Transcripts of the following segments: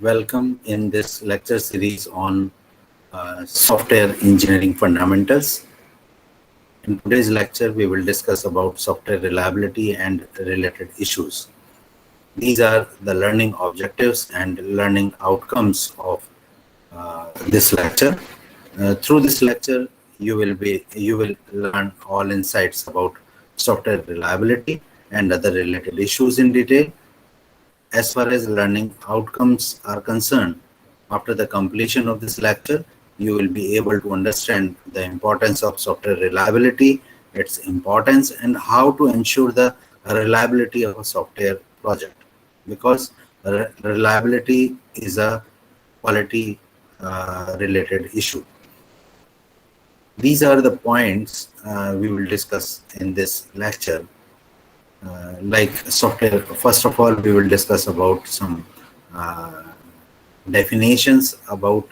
Welcome in this lecture series on software engineering fundamentals. In today's lecture, we will discuss about software reliability and related issues. These are the learning objectives and learning outcomes of this lecture. Through this lecture, you will learn all insights about software reliability and other related issues in detail. As far as learning outcomes are concerned, after the completion of this lecture, you will be able to understand the importance of software reliability, its importance, and how to ensure the reliability of a software project. Because reliability is a quality related issue. These are the points we will discuss in this lecture. Like software, first of all, we will discuss about some uh, definitions about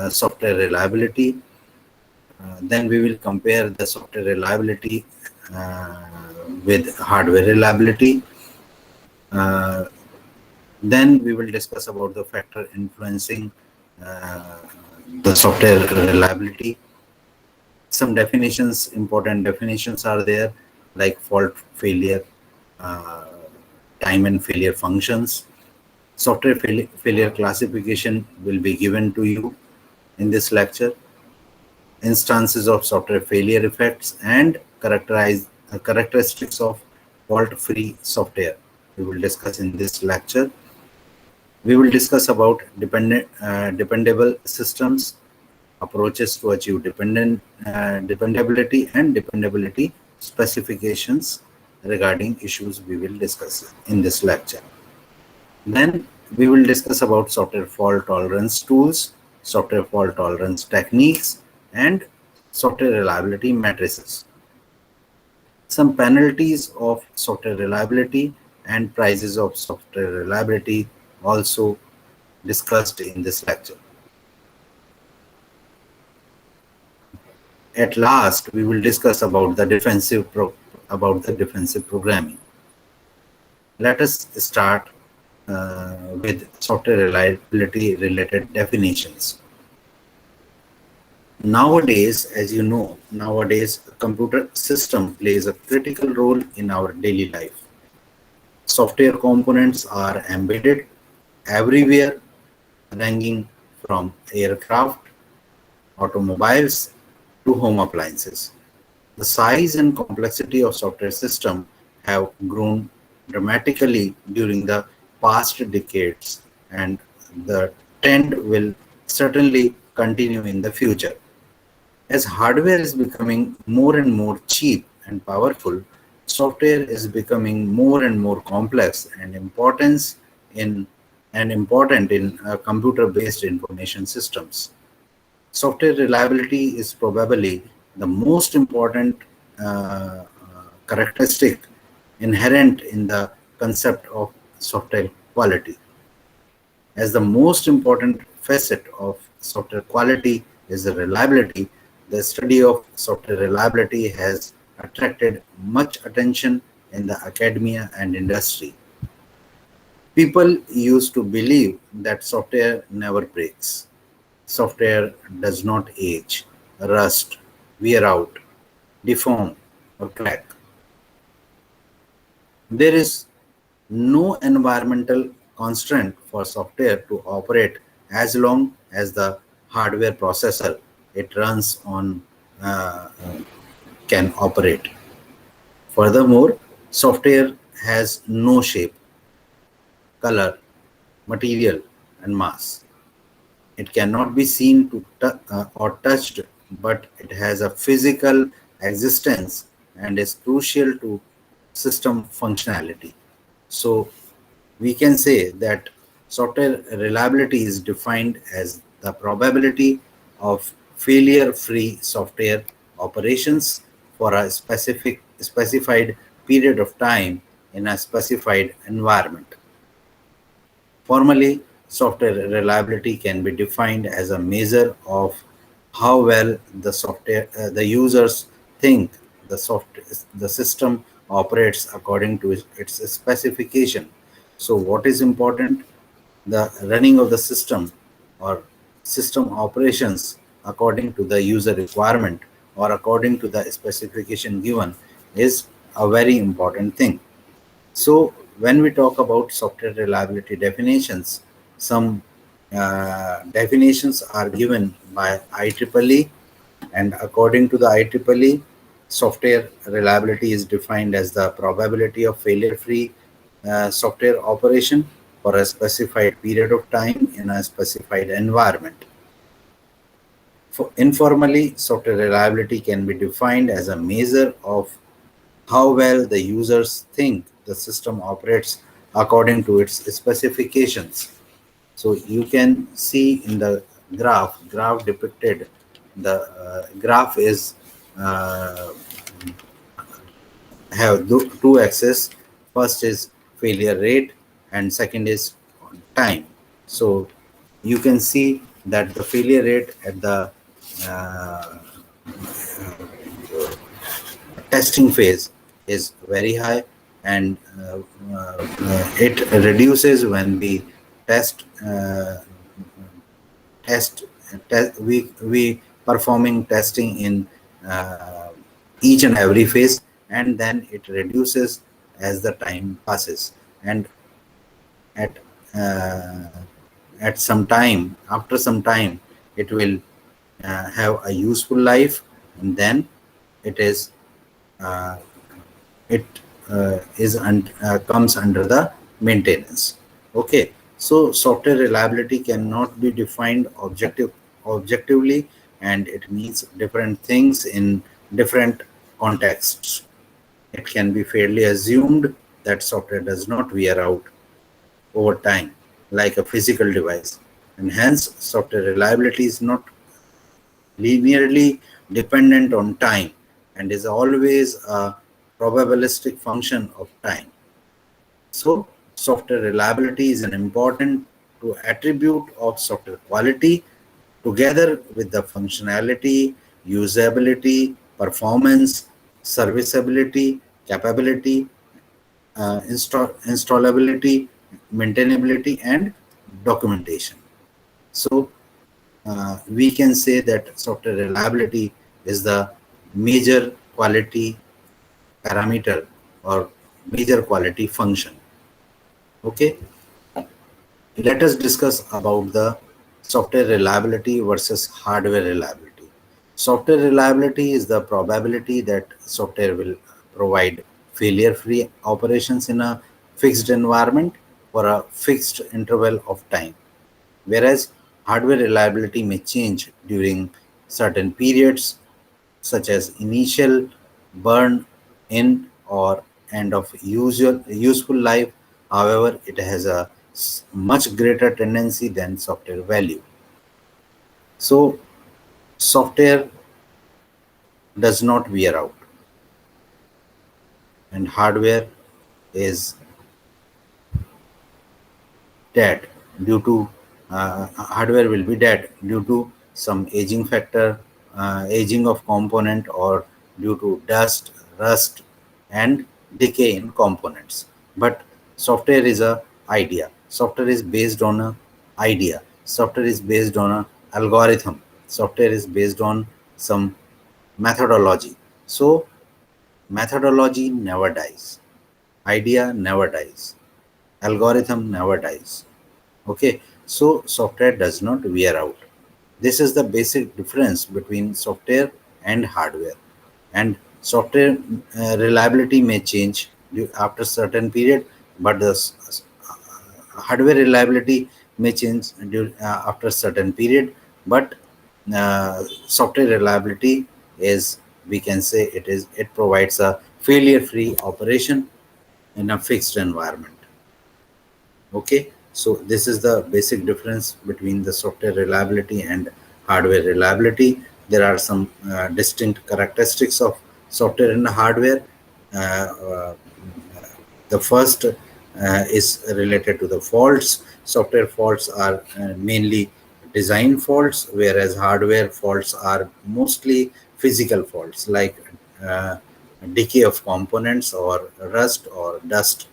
software reliability. Then we will compare the software reliability with hardware reliability. Uh, then we will discuss about the factor influencing uh, the software reliability. Some definitions, important definitions are there, like fault failure, uh, time and failure functions. Software failure classification will be given to you in this lecture. Instances of software failure effects and characteristics of fault-free software we will discuss in this lecture. We will discuss about dependable systems, approaches to achieve dependability and dependability specifications regarding issues we will discuss in this lecture. Then we will discuss about software fault tolerance tools, software fault tolerance techniques, and software reliability matrices. Some penalties of software reliability and prices of software reliability also discussed in this lecture. At last, we will discuss about the defensive programming. Let us start with software reliability related definitions. Nowadays, as you know, nowadays a computer system plays a critical role in our daily life. Software components are embedded everywhere, ranging from aircraft, automobiles to home appliances. The size and complexity of software systems have grown dramatically during the past decades, and the trend will certainly continue in the future. As hardware is becoming more and more cheap and powerful, software is becoming more and more complex and important in computer-based information systems. Software reliability is probably the most important characteristic inherent in the concept of software quality. As the most important facet of software quality is the reliability, the study of software reliability has attracted much attention in the academia and industry. People used to believe that software never breaks. Software does not age, rust, wear out, deform, or crack. There is no environmental constraint for software to operate as long as the hardware processor it runs on can operate. Furthermore, software has no shape, color, material, and mass. It cannot be seen or touched, but it has a physical existence and is crucial to system functionality. So we can say that software reliability is defined as the probability of failure-free software operations for a specified period of time in a specified environment. Formally, software reliability can be defined as a measure of how well the users think the system operates according to its specification. So, what is important? the running of the system or system operations according to the user requirement or according to the specification given is a very important thing. So when we talk about software reliability definitions, some definitions are given by IEEE, and according to the IEEE, software reliability is defined as the probability of failure-free software operation for a specified period of time in a specified environment. Informally, software reliability can be defined as a measure of how well the users think the system operates according to its specifications. So you can see in the graph depicted, the graph is uh, have two axes. First is failure rate and second is time. So you can see that the failure rate at the uh, testing phase is very high, and it reduces when we test test, we performing testing in uh, each and every phase, and then it reduces as the time passes, and at uh, at some time, after some time, it will have a useful life, and then it is uh, it comes under the maintenance. Okay, so software reliability cannot be defined objectively, and it means different things in different contexts. It can be fairly assumed that software does not wear out over time like a physical device, and hence software reliability is not linearly dependent on time and is always a probabilistic function of time. So, software reliability is an important to attribute of software quality together with the functionality, usability, performance, serviceability, capability, installability, maintainability, and documentation. So, we can say that software reliability is the major quality parameter or major quality function. Okay, let us discuss about the software reliability versus hardware reliability. Software reliability is the probability that software will provide failure-free operations in a fixed environment for a fixed interval of time, whereas hardware reliability may change during certain periods, such as initial burn in or end of useful life. However, it has a much greater tendency than software value. So, software does not wear out, and hardware is dead due to hardware will be dead due to some aging factor, aging of component, or due to dust, rust, and decay in components. But software is a idea. Software is based on a idea. Software is based on a algorithm. Software is based on some methodology. So methodology never dies. Idea never dies. Algorithm never dies. Okay, so software does not wear out. This is the basic difference between software and hardware. And software reliability may change after certain period, but the hardware reliability may change after certain period. But software reliability is, we can say, it provides a failure-free operation in a fixed environment. Okay, so this is the basic difference between the software reliability and hardware reliability. There are some distinct characteristics of software and hardware. Uh, the first is related to the faults. Software faults are mainly design faults, whereas hardware faults are mostly physical faults like uh, decay of components or rust or dust.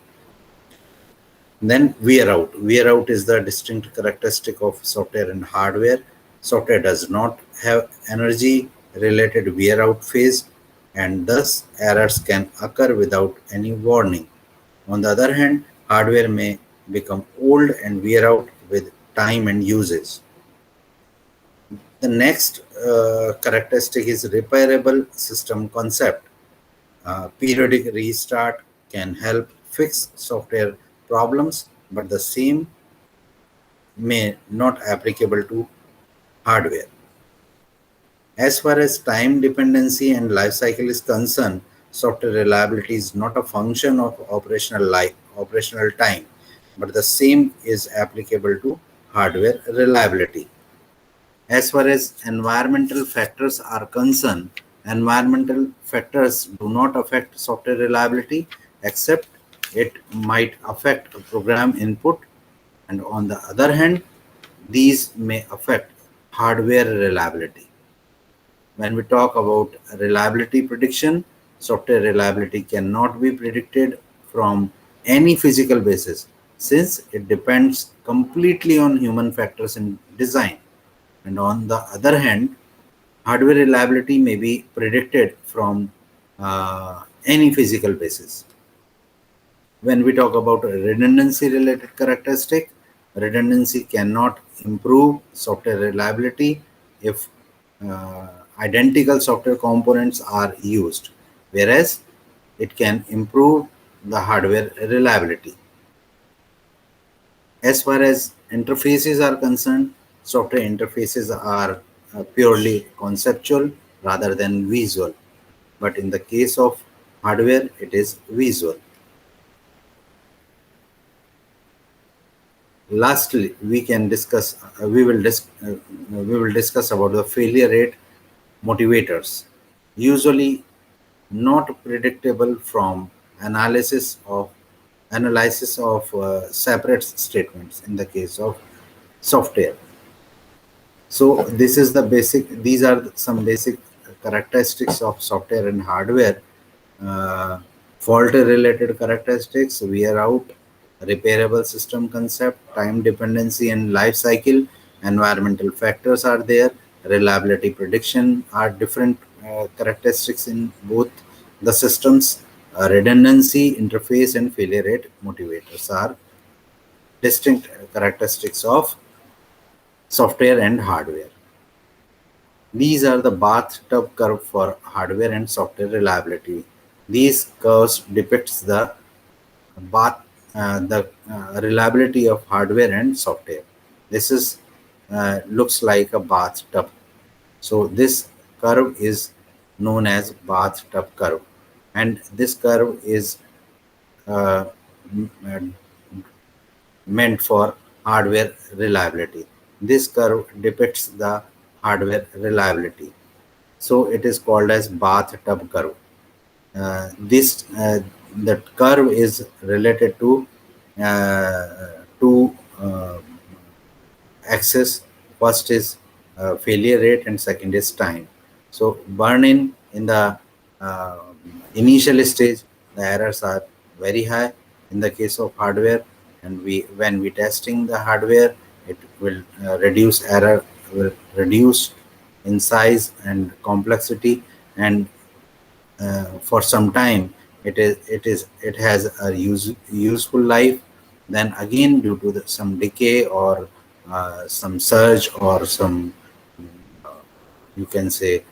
Then wear out. Wear out is the distinct characteristic of software and hardware. Software does not have energy related wear out phase, and thus errors can occur without any warning. On the other hand, hardware may become old and wear out with time and usage. The next characteristic is repairable system concept. Periodic restart can help fix software problems, but the same may not applicable to hardware. As far as time dependency and life cycle is concerned, software reliability is not a function of operational time, but the same is applicable to hardware reliability. As far as environmental factors are concerned, environmental factors do not affect software reliability, except it might affect program input, and on the other hand, these may affect hardware reliability. When we talk about reliability prediction, software reliability cannot be predicted from any physical basis, since it depends completely on human factors in design. And on the other hand, hardware reliability may be predicted from any physical basis. When we talk about redundancy related characteristic, redundancy cannot improve software reliability if uh, identical software components are used, whereas it can improve the hardware reliability. As far as interfaces are concerned, software interfaces are purely conceptual rather than visual, but in the case of hardware, it is visual. Lastly, we will discuss about the failure rate motivators, usually not predictable from analysis of separate statements in the case of software. So this is the basic. These are some basic characteristics of software and hardware. Uh, Fault-related characteristics: wear out, repairable system concept, time dependency and life cycle. Environmental factors are there. Reliability prediction are different characteristics in both the systems. Redundancy, interface, and failure rate motivators are distinct characteristics of software and hardware. These are the bathtub curve for hardware and software reliability. These curves depicts bath the reliability of hardware and software. This is looks like a bathtub. So this curve is known as bathtub curve, and this curve is uh, meant for hardware reliability. This curve depicts the hardware reliability. So it is called as bathtub curve. This that curve is related to two axis. First is failure rate and second is time. So burn in the uh, initial stage, the errors are very high in the case of hardware, and we when we testing the hardware, it will reduce error, will reduce in size and complexity, and for some time it has a useful life. Then again, due to some decay or some surge or some, you can say,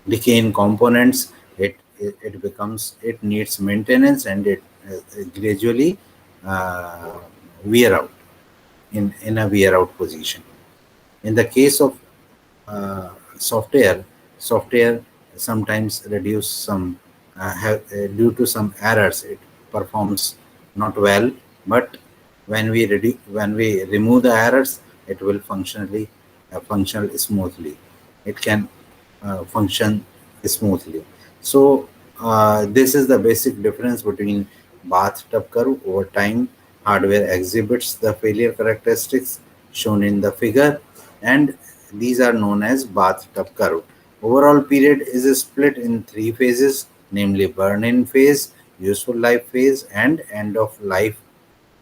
decay in components, it becomes, it needs maintenance, and it gradually uh, wear out in a wear out position. In the case of uh, software, software sometimes reduce some due to some errors, it performs not well, but when we remove the errors, it will function smoothly. It can function smoothly. So this is the basic difference between bathtub curve. Over time, hardware exhibits the failure characteristics shown in the figure, and these are known as bathtub curve. Overall period is split in three phases, namely burn-in phase, useful life phase, and end of life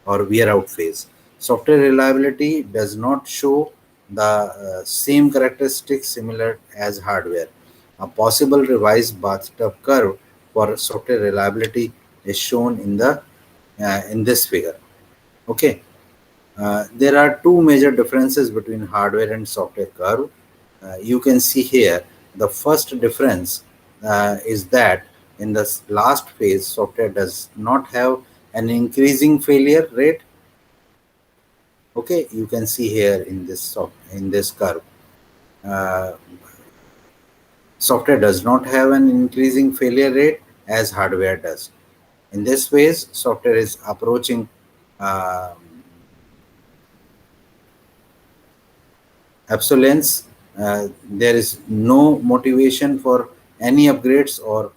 or wear out phase. Software reliability does not show the same characteristics similar as hardware. A possible revised bathtub curve for software reliability is shown in this figure. Okay. There are two major differences between hardware and software curve. You can see here the first difference is that in the last phase, software does not have an increasing failure rate. Okay, you can see here in this curve, uh, software does not have an increasing failure rate as hardware does. In this phase, software is approaching uh, obsolescence. There is no motivation for any upgrades or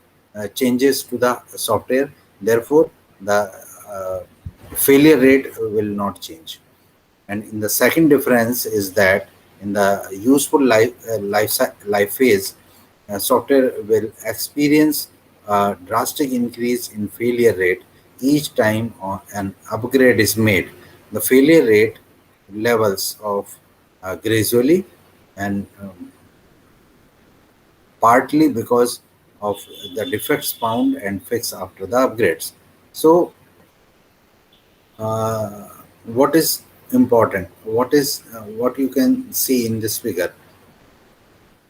changes to the software. Therefore, the uh, failure rate will not change. And in the second difference is that in the useful life phase, software will experience a drastic increase in failure rate each time an upgrade is made. The failure rate levels of gradually and partly because of the defects found and fixed after the upgrades. So, uh, what is important? What you can see in this figure?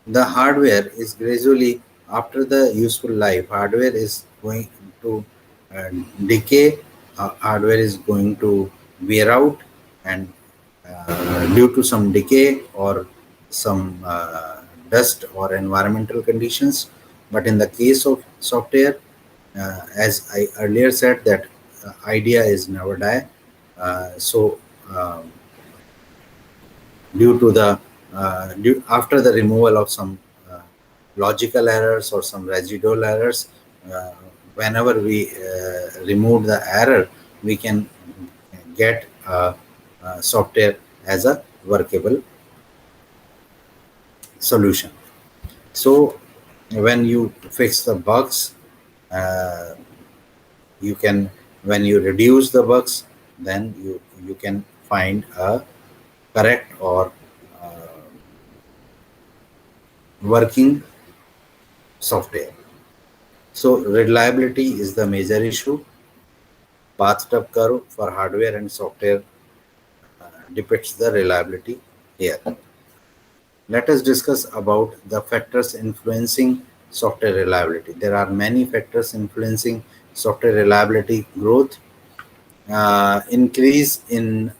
The hardware is gradually after the useful life. Hardware is going to uh, decay. Hardware is going to wear out, and due to some decay or some dust or environmental conditions. But in the case of software, as I earlier said, that idea is never die. So due to the after the removal of some uh, logical errors or some residual errors, uh, whenever we remove the error, we can get software as a workable solution. So when you fix the bugs, uh, you can when you reduce the bugs, then you can find a correct or uh, working software. So reliability is the major issue. Bathtub curve for hardware and software depicts the reliability here. Let us discuss about the factors influencing software reliability. There are many factors influencing software reliability growth. Increase in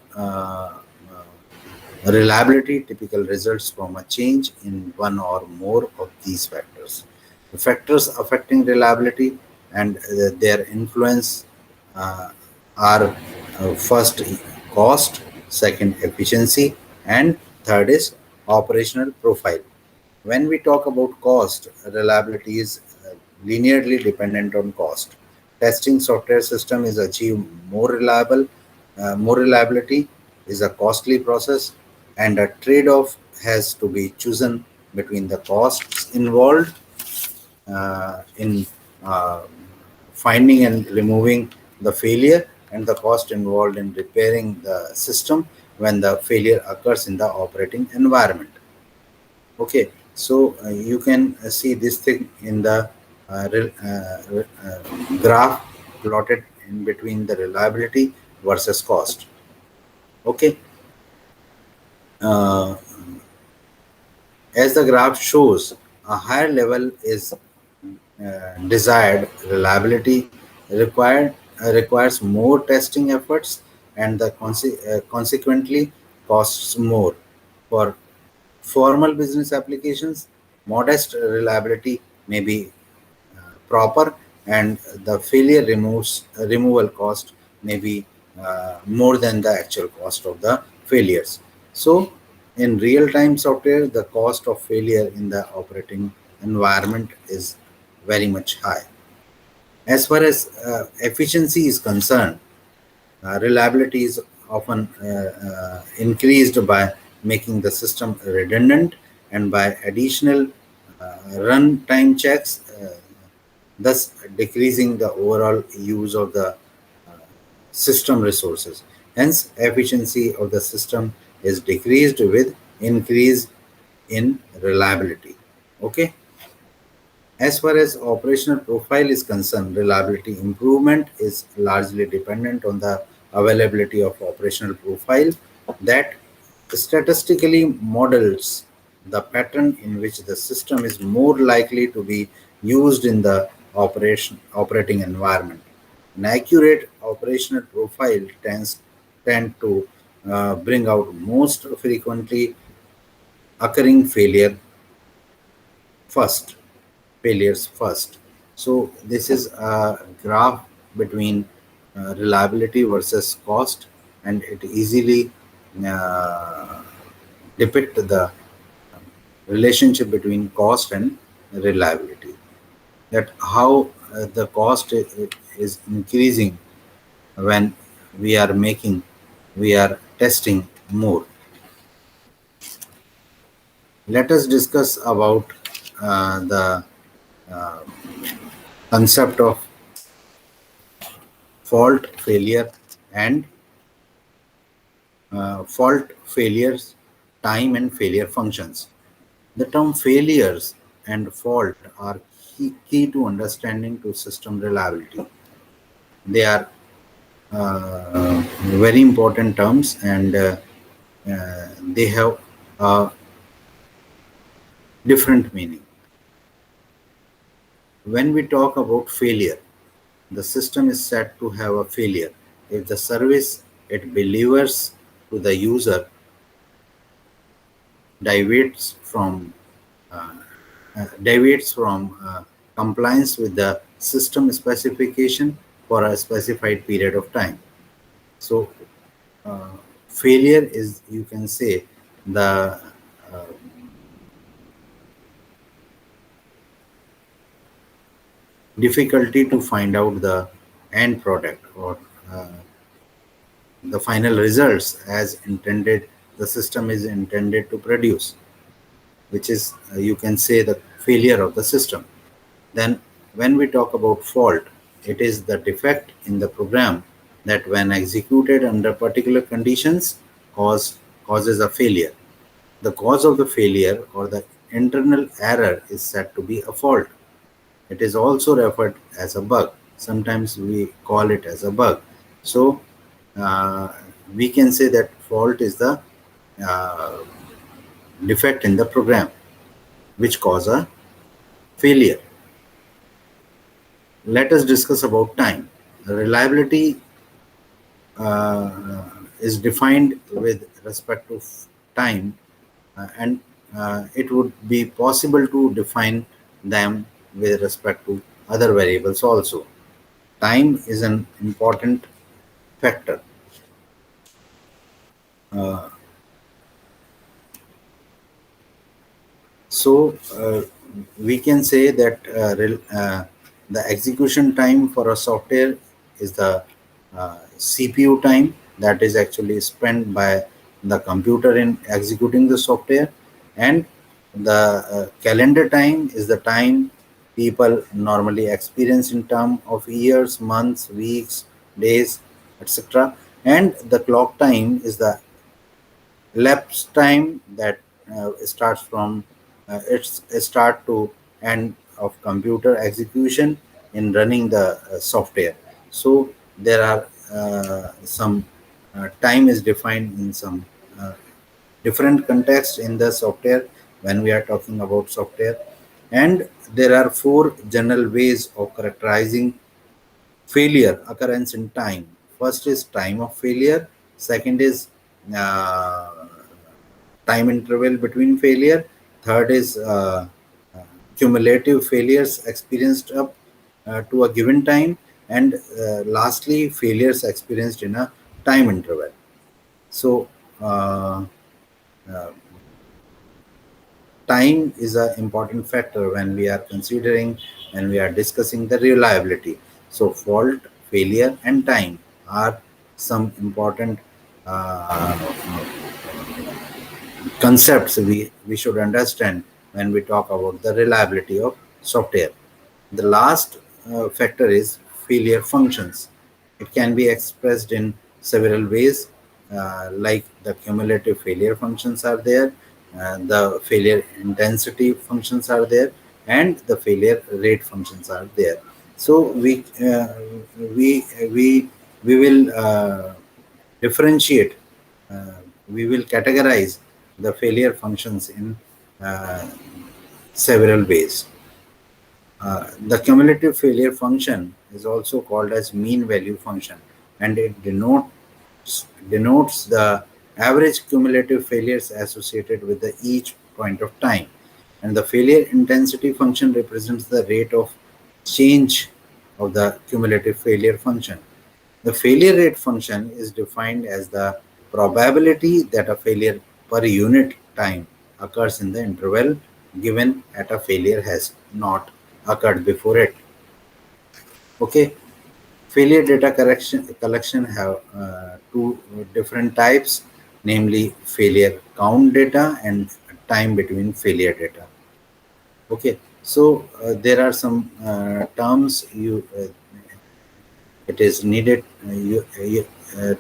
reliability typical results from a change in one or more of these factors. The factors affecting reliability and their influence uh, are first cost, second efficiency, and third is operational profile. When we talk about cost, reliability is linearly dependent on cost. Testing software system is achieved more reliability is a costly process, and a trade-off has to be chosen between the costs involved in uh, finding and removing the failure and the cost involved in repairing the system when the failure occurs in the operating environment. Okay, so you can see this thing in the graph plotted in between the reliability versus cost. Okay, uh, as the graph shows, a higher level is desired. Reliability requires more testing efforts, and consequently costs more. For formal business applications, modest reliability may be proper, and the failure removal cost may be more than the actual cost of the failures. So, in real time software, the cost of failure in the operating environment is very much high. As far as efficiency is concerned, reliability is often increased by making the system redundant and by additional runtime checks. thus decreasing the overall use of the system resources. Hence, efficiency of the system is decreased with increase in reliability. Okay. As far as operational profile is concerned, reliability improvement is largely dependent on the availability of operational profile that statistically models the pattern in which the system is more likely to be used in the operating environment. An accurate operational profile tend to bring out most frequently occurring first failures first. So this is a graph between reliability versus cost, and it easily uh, depict the relationship between cost and reliability. That how the cost is increasing when we are making, we are testing more. Let us discuss about the uh, concept of fault failure and fault failures, time and failure functions. The term failures and fault are key to understanding to system reliability. They are very important terms, and they have a different meaning. When we talk about failure, the system is said to have a failure if the service it delivers to the user deviates from uh, compliance with the system specification for a specified period of time. So, uh, failure is, you can say, the uh, difficulty to find out the end product or uh, the final results as intended, the system is intended to produce, which is, you can say, the failure of the system. Then, when we talk about fault, it is the defect in the program that, when executed under particular conditions, causes a failure. The cause of the failure or the internal error is said to be a fault. It is also referred as a bug. Sometimes we call it as a bug. So, uh, we can say that fault is the uh, defect in the program which cause a failure. Let us discuss about time. Reliability is defined with respect to time, and it would be possible to define them with respect to other variables also. Time is an important factor. Uh, So we can say that the execution time for a software is the CPU time that is actually spent by the computer in executing the software, and the calendar time is the time people normally experience in terms of years, months, weeks, days, etc. And the clock time is the elapsed time that starts from its start to end of computer execution in running the software. So there are some time is defined in some uh, different contexts in the software when we are talking about software, and there are four general ways of characterizing failure occurrence in time. First is time of failure. Second is uh, time interval between failure. Third is cumulative failures experienced up to a given time. And lastly, failures experienced in a time interval. So, uh, uh, time is an important factor when we are considering, when we are discussing the reliability. So, fault, failure, and time are some important uh, concepts we should understand when we talk about the reliability of software. The last factor is failure functions. It can be expressed in several ways, like the cumulative failure functions are there, the failure intensity functions are there, and the failure rate functions are there. So we we we will differentiate. Uh, we will categorize the failure functions in uh, several ways. The cumulative failure function is also called as mean value function, and it denotes the average cumulative failures associated with the each point of time. And the failure intensity function represents the rate of change of the cumulative failure function. The failure rate function is defined as the probability that a failure per unit time occurs in the interval given at a failure has not occurred before it. Okay, failure data collection have two different types, namely failure count data and time between failure data. Okay, so there are some terms it is needed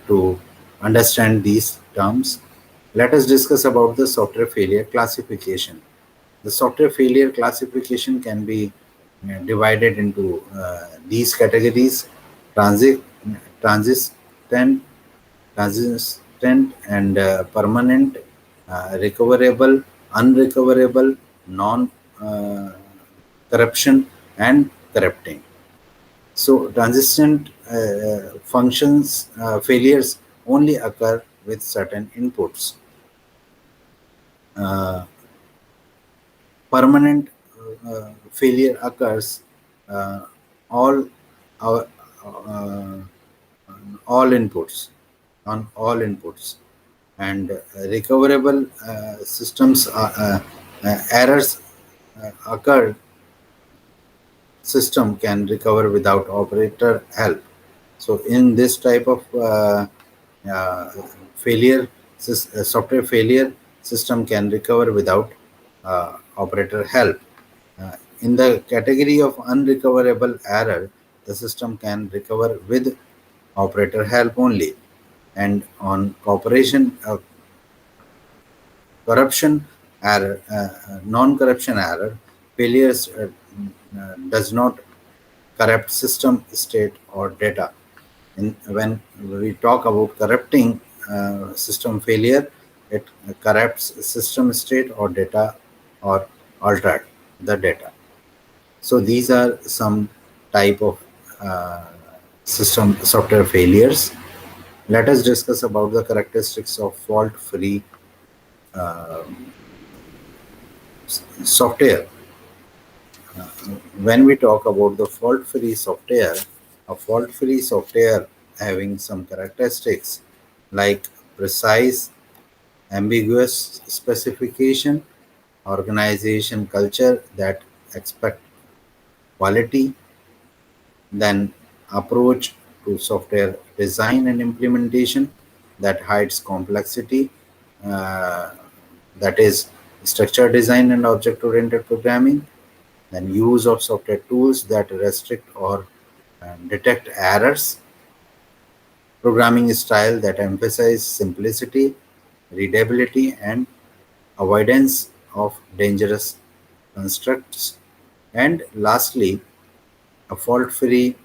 to understand these terms. Let us discuss about the software failure classification. The software failure classification can be divided into these categories: transit, transistent, and permanent, recoverable, unrecoverable, non corruption, and corrupting. So transient functions failures only occur with certain inputs. Uh, Permanent failure occurs uh, all our all inputs on all inputs, and recoverable systems errors occur. System can recover without operator help. So in this type of uh, failure, software failure, system can recover without operator help. In the category of unrecoverable error, the system can recover with operator help only. And on corruption error, non-corruption error, failures does not corrupt system state or data. When we talk about corrupting system failure, it corrupts system state or data or altered the data. So these are some type of uh, system software failures. Let us discuss about the characteristics of fault-free software. When we talk about the fault-free software, a fault-free software having some characteristics like precise, ambiguous specification, organization culture that expect quality, then approach to software design and implementation that hides complexity, uh, that is structure design and object-oriented programming, then use of software tools that restrict or detect errors, programming style that emphasize simplicity, readability, and avoidance of dangerous constructs, and lastly, a fault-free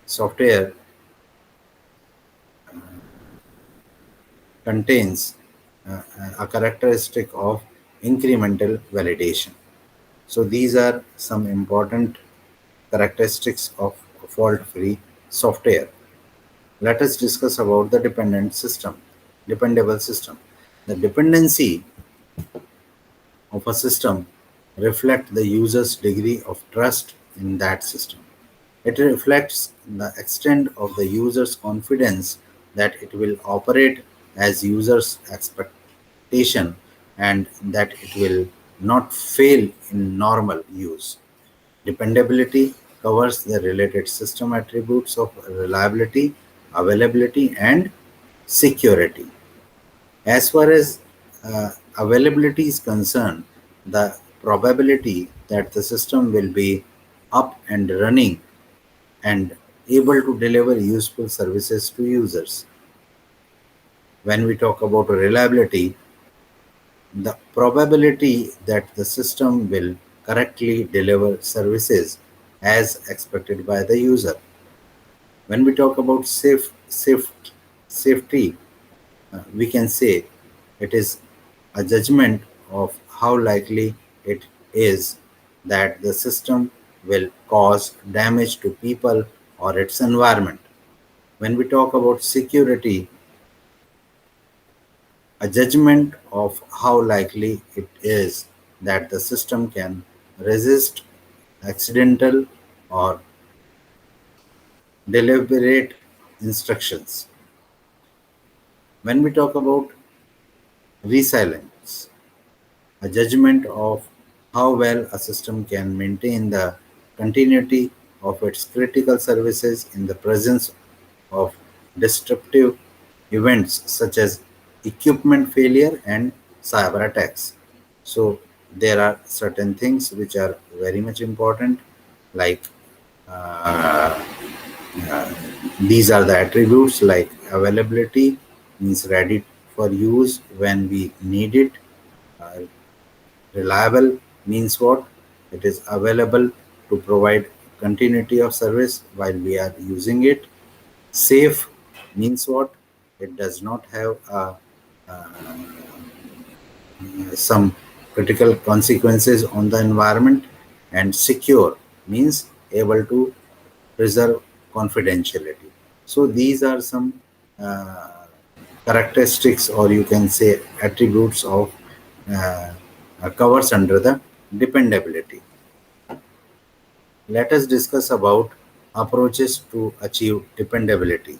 software contains a characteristic of incremental validation. So these are some important characteristics of fault-free software. Let us discuss about the dependable system. The dependency of a system reflect the user's degree of trust in that system. It reflects the extent of the user's confidence that it will operate as user's expectation and that it will not fail in normal use. Dependability covers the related system attributes of reliability, availability, and security. As far as availability is concerned, the probability that the system will be up and running and able to deliver useful services to users. When we talk about reliability, the probability that the system will correctly deliver services as expected by the user. When we talk about safety, we can say it is a judgment of how likely it is that the system will cause damage to people or its environment. When we talk about security, a judgment of how likely it is that the system can resist accidental or deliberate instructions. When we talk about resilience, a judgment of how well a system can maintain the continuity of its critical services in the presence of disruptive events such as equipment failure and cyber attacks. So there are certain things which are very much important, like uh, uh, these are the attributes like availability means ready for use when we need it. Uh, Reliable means what? It is available to provide continuity of service while we are using it. Safe means what? It does not have some critical consequences on the environment. And secure means able to preserve confidentiality. So these are some uh, characteristics, or you can say attributes of uh, covers under the dependability. Let us discuss about approaches to achieve dependability.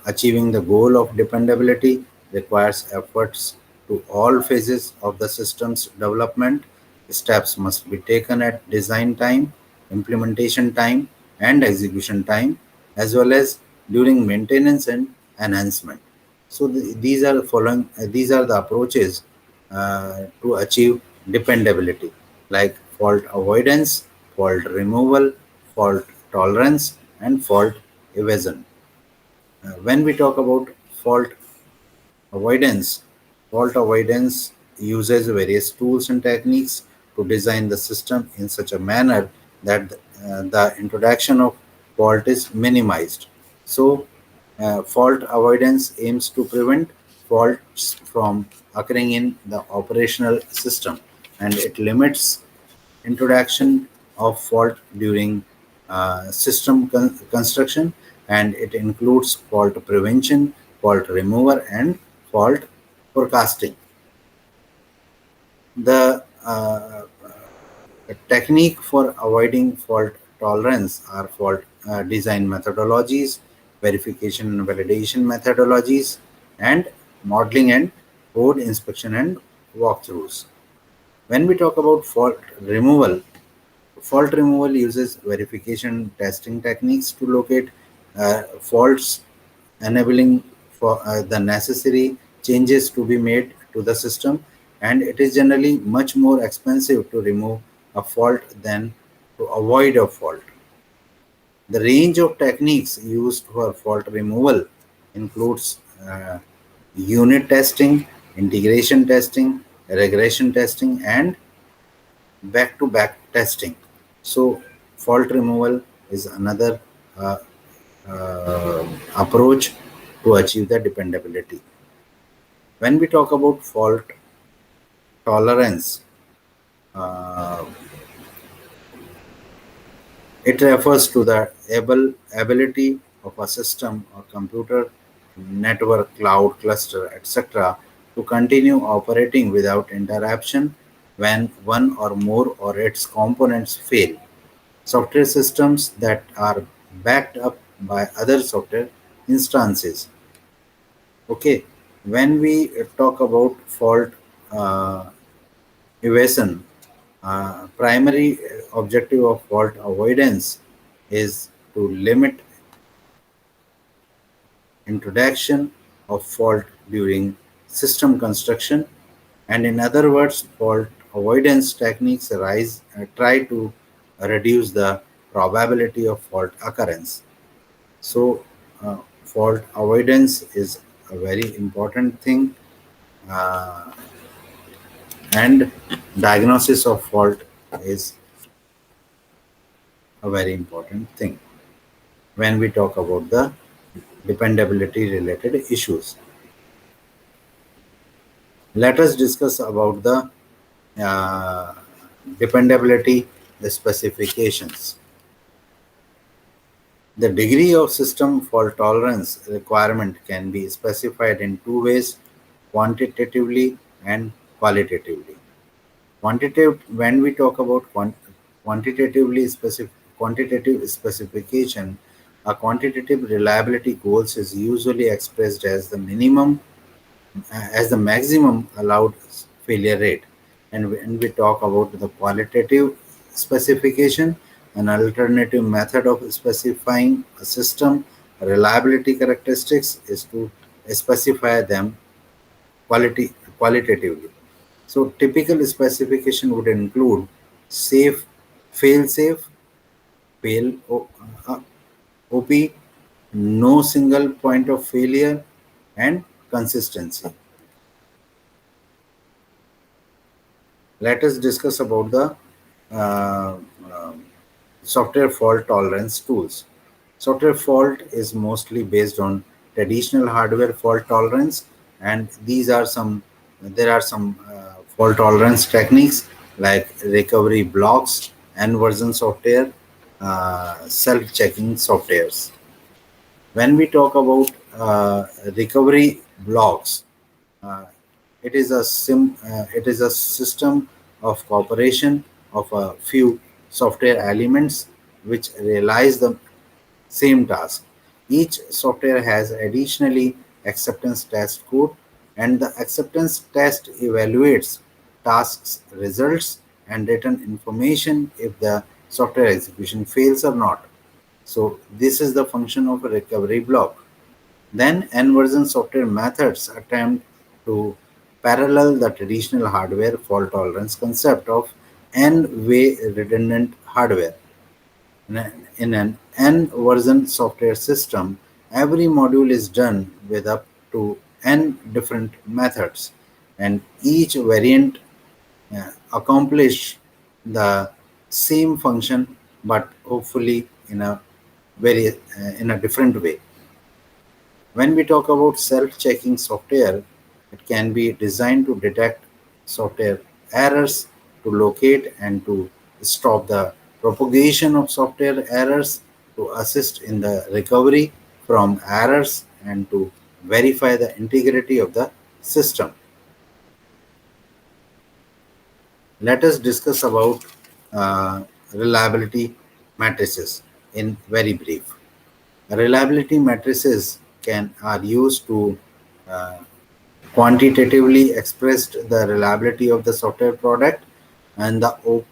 Achieving the goal of dependability requires efforts to all phases of the system's development. Steps must be taken at design time, implementation time, and execution time, as well as during maintenance and enhancement. So these are following. These are the approaches to achieve dependability, like fault avoidance, fault removal, fault tolerance, and fault evasion. When we talk about fault avoidance, fault avoidance uses various tools and techniques to design the system in such a manner that the introduction of fault is minimized. So, fault avoidance aims to prevent faults from occurring in the operational system, and it limits introduction of fault during system construction, and it includes fault prevention, fault removal, and fault forecasting. The technique for avoiding fault tolerance are fault design methodologies, verification and validation methodologies, and modeling and code inspection and walkthroughs. When we talk about fault removal uses verification testing techniques to locate faults, enabling for the necessary changes to be made to the system, and it is generally much more expensive to remove a fault than to avoid a fault. The range of techniques used for fault removal includes unit testing, integration testing, regression testing, and back-to-back testing. So fault removal is another uh, approach to achieve the dependability. When we talk about fault tolerance, uh, it refers to the ability of a system or computer, network, cloud, cluster, etc., to continue operating without interruption when one or more or its components fail. Software systems that are backed up by other software instances. Okay, when we talk about fault uh, evasion, primary objective of fault avoidance is to limit introduction of fault during system construction, and in other words, fault avoidance techniques try to reduce the probability of fault occurrence. So, fault avoidance is a very important thing, uh, and diagnosis of fault is a very important thing when we talk about the dependability related issues. Let us discuss about the uh, dependability specifications. The degree of system fault tolerance requirement can be specified in two ways: quantitatively and qualitatively. When we talk about quantitatively specific quantitative specification, a quantitative reliability goals is usually expressed as the maximum allowed failure rate. And when we talk about the qualitative specification, an alternative method of specifying a system reliability characteristics is to specify them quality qualitatively. So typical specification would include safe, fail safe, fail uh, OP, no single point of failure, and consistency. Let us discuss about the uh, uh, software fault tolerance tools. Software fault is mostly based on traditional hardware fault tolerance, and there are some fault tolerance techniques like recovery blocks and version software, self-checking softwares. When we talk about recovery blocks, uh, it is a system of cooperation of a few software elements which realize the same task. Each software has additionally acceptance test code, and the acceptance test evaluates tasks results and return information if the software execution fails or not. So this is the function of a recovery block. Then inversion software methods attempt to parallel the traditional hardware fault tolerance concept of n-way redundant hardware. In an n-version software system, every module is done with up to n different methods, and each variant accomplish the same function, but hopefully in a different way. When we talk about self-checking software, it can be designed to detect software errors, to locate and to stop the propagation of software errors, to assist in the recovery from errors, and to verify the integrity of the system. Let us discuss about uh, reliability matrices in very brief. Reliability matrices are used to uh, quantitatively expressed the reliability of the software product, and the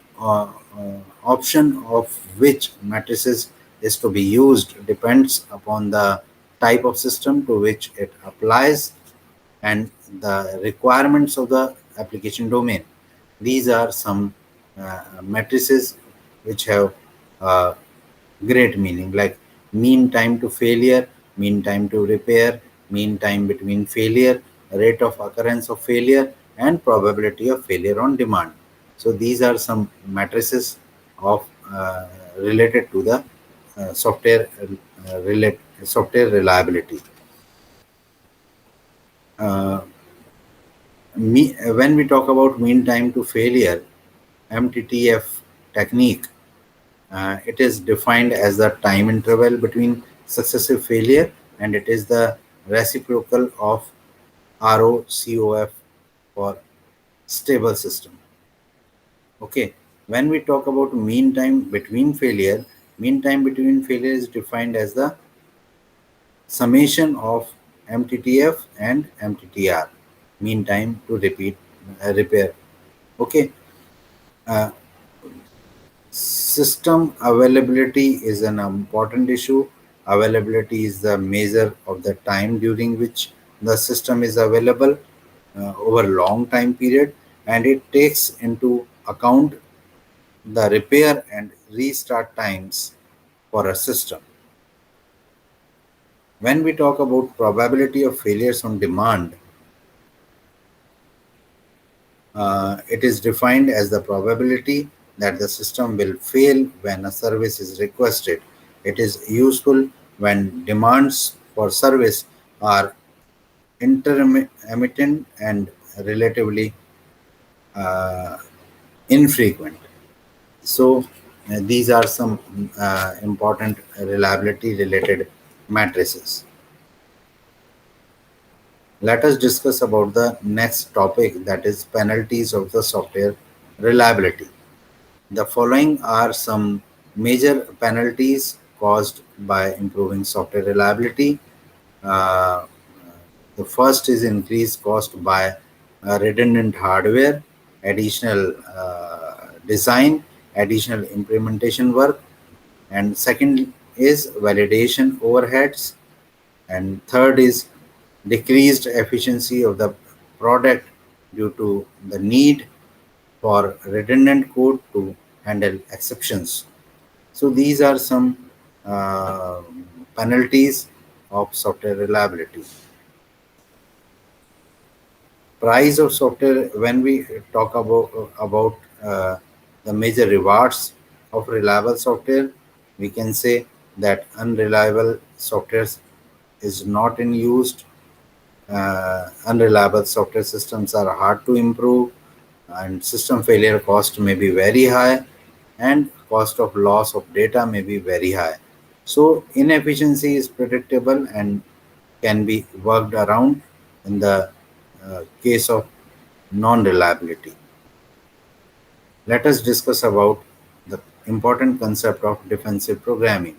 option of which matrices is to be used depends upon the type of system to which it applies and the requirements of the application domain. These are some matrices which have uh, great meaning, like mean time to failure, mean time to repair, mean time between failure, rate of occurrence of failure, and probability of failure on demand. So these are some matrices of related to the software reliability. Uh, when we talk about mean time to failure, MTTF technique, it is defined as the time interval between successive failure, and it is the reciprocal of ROCOF for stable system. Okay. When we talk about mean time between failure is defined as the summation of MTTF and MTTR, mean time to repair. Okay. Uh, System availability is an important issue. Availability is the measure of the time during which the system is available over long time period, and it takes into account the repair and restart times for a system. When we talk about probability of failures on demand, it is defined as the probability that the system will fail when a service is requested. It is useful when demands for service are intermittent and relatively uh, infrequent. So, these are some important reliability related matrices. Let us discuss about the next topic, that is penalties of the software reliability. The following are some major penalties caused by improving software reliability. Uh, the first is increased cost by redundant hardware, additional design, additional implementation work, and second is validation overheads, and third is decreased efficiency of the product due to the need for redundant code to handle exceptions. So these are some uh, penalties of software reliability. Price of software, when we talk about the major rewards of reliable software, we can say that unreliable software is not in use. Unreliable software systems are hard to improve, and system failure cost may be very high, and cost of loss of data may be very high. So inefficiency is predictable and can be worked around in the case of non-reliability. Let us discuss about the important concept of defensive programming.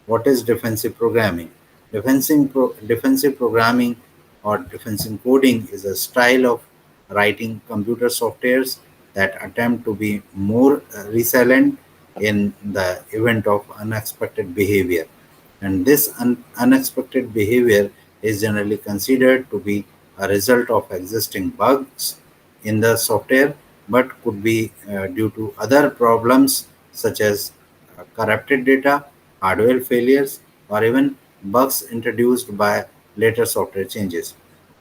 What is defensive programming? Defensive programming or defensive coding is a style of writing computer softwares that attempt to be more resilient in the event of unexpected behavior. And this unexpected behavior is generally considered to be a result of existing bugs in the software, but could be due to other problems such as corrupted data, hardware failures, or even bugs introduced by later software changes.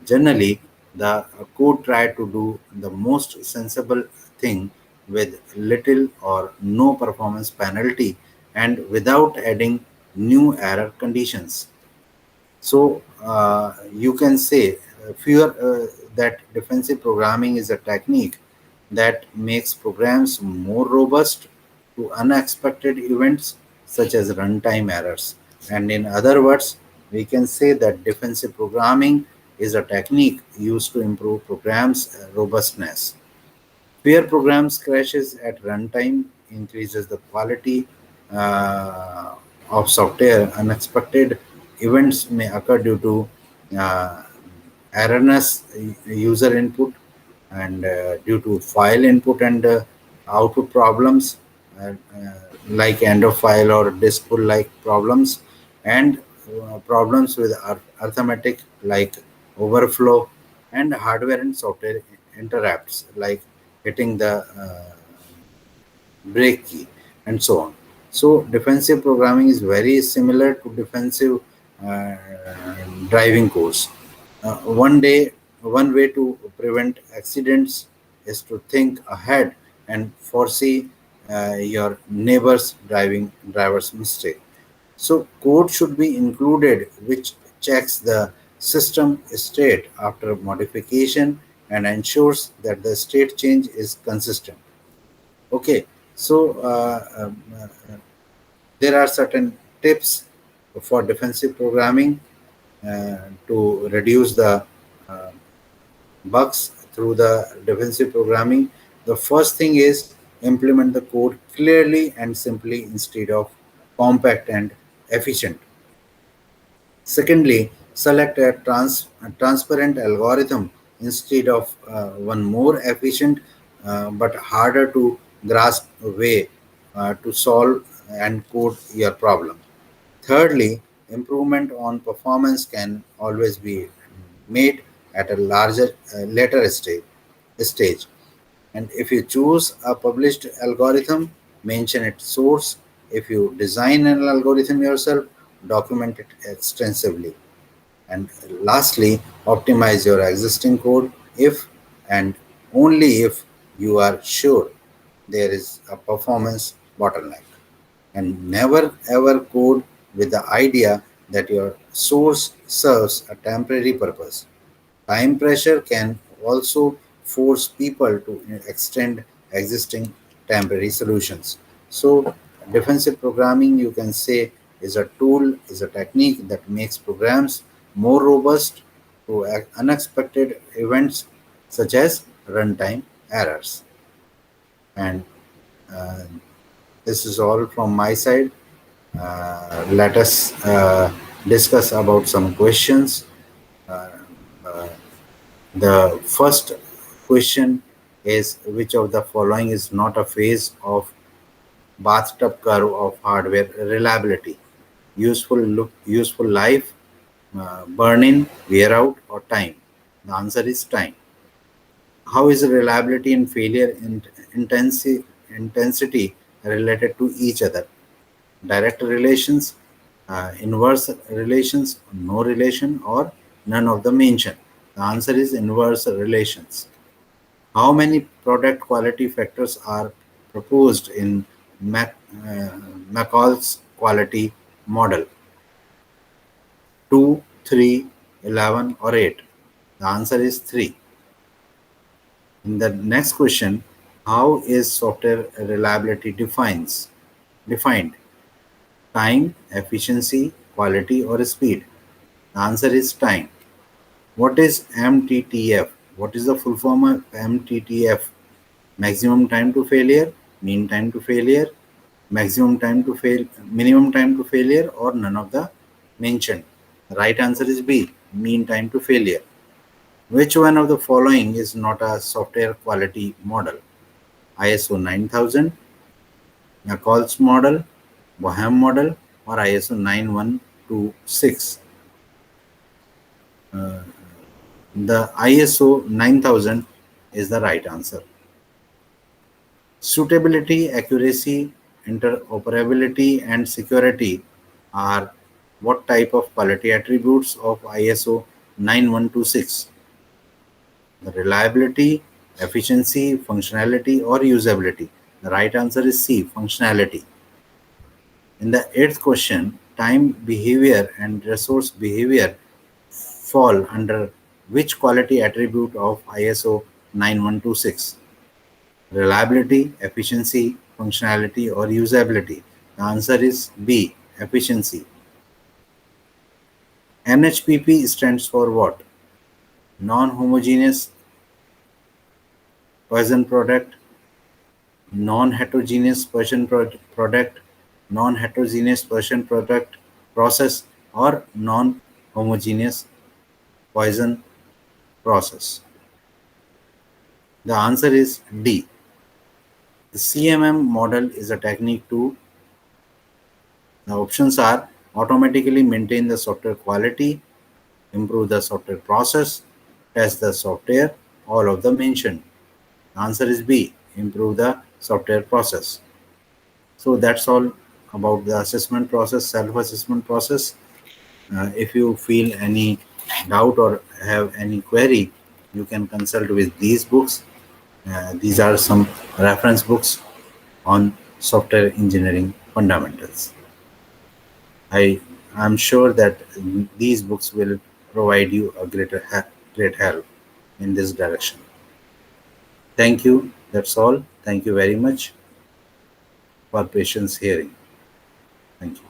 Generally, the code tried to do the most sensible thing with little or no performance penalty and without adding new error conditions. So you can say fewer that defensive programming is a technique that makes programs more robust to unexpected events such as runtime errors. And in other words, we can say that defensive programming is a technique used to improve programs' robustness. Pair programs crashes at runtime increases the quality uh, of software. Unexpected events may occur due to uh, erroneous user input and due to file input and output problems like end of file or disk pull like problems, and problems with arithmetic like overflow, and hardware and software interrupts like hitting the break key and so on. So defensive programming is very similar to defensive uh, driving course. One way to prevent accidents is to think ahead and foresee your neighbor's driver's mistake. So code should be included which checks the system state after modification and ensures that the state change is consistent. Okay, so there are certain tips for defensive programming to reduce the uh, bugs through the defensive programming. The first thing is implement the code clearly and simply instead of compact and efficient. Secondly, select a transparent algorithm instead of one more efficient but harder to grasp way to solve and code your problem. Thirdly, improvement on performance can always be made at a larger later stage. And if you choose a published algorithm, mention its source. If you design an algorithm yourself, document it extensively. And lastly, optimize your existing code if and only if you are sure there is a performance bottleneck. And never ever code with the idea that your source serves a temporary purpose. Time pressure can also force people to extend existing temporary solutions. So, defensive programming, you can say, is a tool, is a technique that makes programs more robust to unexpected events such as runtime errors. And uh, this is all from my side. Let us discuss about some questions. Uh, uh, The first question is, which of the following is not a phase of bathtub curve of hardware reliability? Useful life, burn in, wear out, or time? The answer is time. How is reliability and failure intensity related to each other? Direct relations, inverse relations, no relation, or none of the mentioned? The answer is inverse relations. How many product quality factors are proposed in McCall's quality model? 2, 3, 11, or 8? The answer is 3. In the next question, how is software reliability defined? Time, efficiency, quality, or speed? The answer is time. What is MTTF? What is the full form of MTTF? Maximum time to failure, mean time to failure, maximum time to fail, minimum time to failure, or none of the mentioned? The right answer is B, mean time to failure. Which one of the following is not a software quality model? ISO 9000, McCall's model, Bohem model, or ISO 9126? Uh, the ISO 9000 is the right answer. Suitability, accuracy, interoperability, and security are what type of quality attributes of ISO 9126? The reliability, efficiency, functionality, or usability? The right answer is C, functionality. In the eighth question, time behavior and resource behavior fall under which quality attribute of ISO 9126? Reliability, efficiency, functionality, or usability? The answer is B, efficiency. NHPP stands for what? Non-homogeneous Poisson product, non-heterogeneous Poisson product, non-heterogeneous Poisson product process, or non-homogeneous Poisson process? The answer is D. The CMM model is a technique to, the options are, automatically maintain the software quality, improve the software process, test the software, all of the mentioned. Answer is B, improve the software process. So that's all about the assessment process, self-assessment process. If you feel any doubt or have any query, you can consult with these books. These are some reference books on software engineering fundamentals. I am sure that these books will provide you a great help in this direction. Thank you. That's all. Thank you very much for patience hearing. Thank you.